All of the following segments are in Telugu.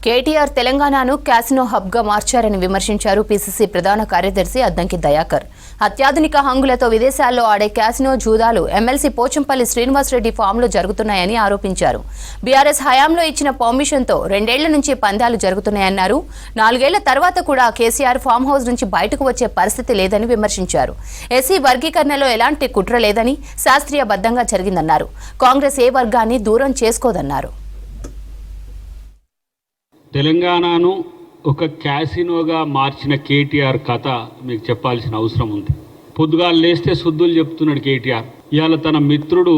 కేటీఆర్ తెలంగాణను క్యాసినో హబ్గా మార్చారని విమర్శించారు పీసీసీ ప్రధాన కార్యదర్శి అద్దంకి దయాకర్. అత్యాధునిక హంగులతో విదేశాల్లో ఆడే క్యాసినో జూదాలు ఎమ్మెల్సీ పోచంపల్లి శ్రీనివాసరెడ్డి ఫామ్లో జరుగుతున్నాయని ఆరోపించారు. బీఆర్ఎస్ హయాంలో ఇచ్చిన పర్మిషన్తో 2 ఏళ్ల నుంచి పందాలు జరుగుతున్నాయన్నారు. 4 ఏళ్ల తర్వాత కూడా కేసీఆర్ ఫామ్ హౌస్ నుంచి బయటకు వచ్చే పరిస్థితి లేదని విమర్శించారు. ఎస్సీ వర్గీకరణలో ఎలాంటి కుట్ర లేదని, శాస్త్రీయబద్ధంగా జరిగిందన్నారు. కాంగ్రెస్ ఏ వర్గాన్ని దూరం చేసుకోదన్నారు. తెలంగాణను ఒక క్యాసినోగా మార్చిన కేటీఆర్ కథ మీకు చెప్పాల్సిన అవసరం ఉంది. పొద్దుగాలు లేస్తే శుద్ధులు చెప్తున్నాడు కేటీఆర్. ఇవాళ తన మిత్రుడు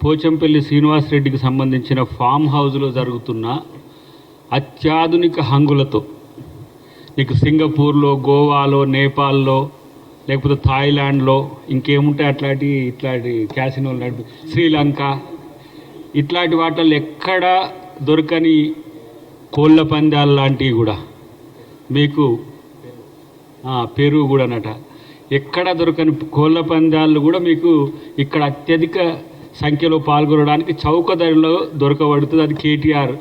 పోచంపల్లి శ్రీనివాసరెడ్డికి సంబంధించిన ఫామ్ హౌస్లో జరుగుతున్న అత్యాధునిక హంగులతో నీకు సింగపూర్లో, గోవాలో, నేపాల్లో, లేకపోతే థాయిలాండ్లో ఇంకేముంటాయి ఇట్లాంటి క్యాసినోలు నడిపి, శ్రీలంక, ఇట్లాంటి వాటిల్లో ఎక్కడ దొరకని కోళ్ళ పందాలు లాంటివి కూడా మీకు పెరుగు కూడా నట ఎక్కడ దొరకని కోళ్ళ పందాలు కూడా మీకు ఇక్కడ అత్యధిక సంఖ్యలో పాల్గొనడానికి చౌక ధరలో దొరకబడుతుంది. అది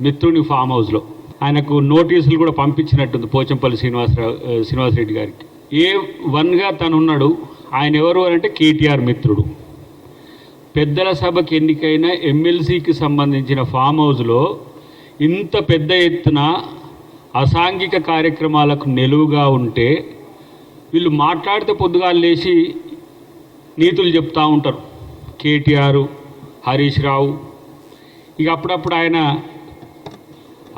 మిత్రుని ఫామ్ హౌస్లో. ఆయనకు నోటీసులు కూడా పంపించినట్టుంది పోచంపల్లి శ్రీనివాసరెడ్డి గారికి. A1గా తను ఉన్నాడు. ఆయన ఎవరు అంటే కేటీఆర్ మిత్రుడు. పెద్దల సభకి ఎన్నికైన ఎమ్మెల్సీకి సంబంధించిన ఫామ్ హౌస్లో ఇంత పెద్ద ఎత్తున అసాంఘిక కార్యక్రమాలకు నిలువుగా ఉంటే వీళ్ళు మాట్లాడితే పొద్దుగాలు లేచి నీతులు చెప్తూ ఉంటారు. కేటీఆర్, హరీష్ రావు, ఇక అప్పుడప్పుడు ఆయన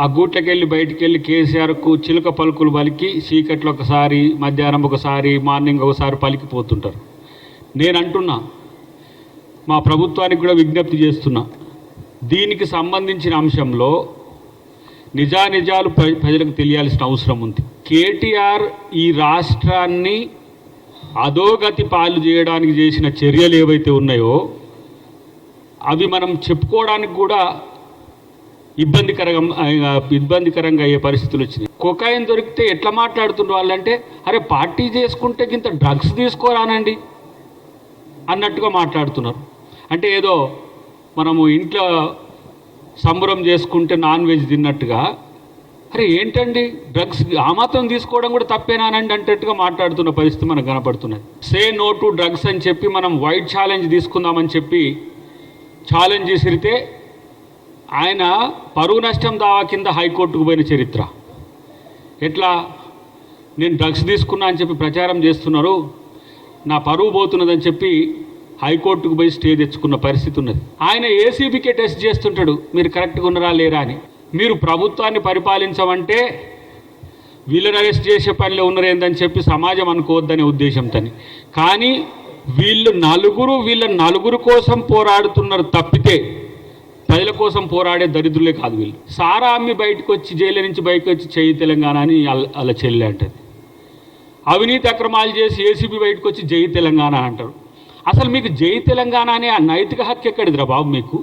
ఆ గూట్లకెళ్ళి బయటికి వెళ్ళి కేసీఆర్కు చిలుక పలుకులు పలికి చీకట్లో ఒకసారి, మధ్యాహ్నం ఒకసారి, మార్నింగ్ ఒకసారి పలికిపోతుంటారు. నేను అంటున్నా, మా ప్రభుత్వానికి కూడా విజ్ఞప్తి చేస్తున్నా, దీనికి సంబంధించిన అంశంలో నిజానిజాలు ప్రజలకు తెలియాల్సిన అవసరం ఉంది. కేటీఆర్ ఈ రాష్ట్రాన్ని అధోగతి పాలు చేయడానికి చేసిన చర్యలు ఏవైతే ఉన్నాయో అవి మనం చెప్పుకోవడానికి కూడా ఇబ్బందికరంగా అయ్యే పరిస్థితులు వచ్చినాయి. కొకాయిన్ దొరికితే ఎట్లా మాట్లాడుతున్న వాళ్ళంటే, అరే పార్టీ చేసుకుంటే ఇంత డ్రగ్స్ తీసుకోరానండి అన్నట్టుగా మాట్లాడుతున్నారు. అంటే ఏదో మనము ఇంట్లో సంబరం చేసుకుంటే నాన్ వెజ్ తిన్నట్టుగా, అరే ఏంటండి డ్రగ్స్ ఆ మాత్రం తీసుకోవడం కూడా తప్పేనానండి అంటట్టుగా మాట్లాడుతున్న పరిస్థితి మనకు కనపడుతున్నది. సే నో టు డ్రగ్స్ అని చెప్పి మనం వైట్ ఛాలెంజ్ తీసుకుందామని చెప్పి ఛాలెంజ్ చేసిరితే ఆయన పరువు నష్టం దావా కింద హైకోర్టుకు పోయిన చరిత్ర. ఎట్లా నేను డ్రగ్స్ తీసుకున్నా అని చెప్పి ప్రచారం చేస్తున్నారు, నా పరువు పోతున్నదని చెప్పి హైకోర్టుకు పోయి స్టే తెచ్చుకున్న పరిస్థితి ఉన్నది. ఆయన ఏసీబీకే టెస్ట్ చేస్తుంటాడు, మీరు కరెక్ట్గా ఉన్నారా లేరా అని. మీరు ప్రభుత్వాన్ని పరిపాలించమంటే వీళ్ళని అరెస్ట్ చేసే పనిలో ఉన్నారేందని చెప్పి సమాజం అనుకోవద్దనే ఉద్దేశంతో. కానీ వీళ్ళ నలుగురు కోసం పోరాడుతున్నారు తప్పితే ప్రజల కోసం పోరాడే దరిద్రులే కాదు వీళ్ళు. సారా అమ్మి బయటకు వచ్చి, జైలు నుంచి బయటకు వచ్చి చెయ్యి తెలంగాణ అని అలా చెల్లి అంటది. అవినీతి అక్రమాలు చేసి ఏసీబీ బయటకు వచ్చి జై తెలంగాణ అంటారు. అసలు మీకు జై తెలంగాణ అనే ఆ నైతిక హక్కు ఎక్కడిదిరా బాబు మీకు?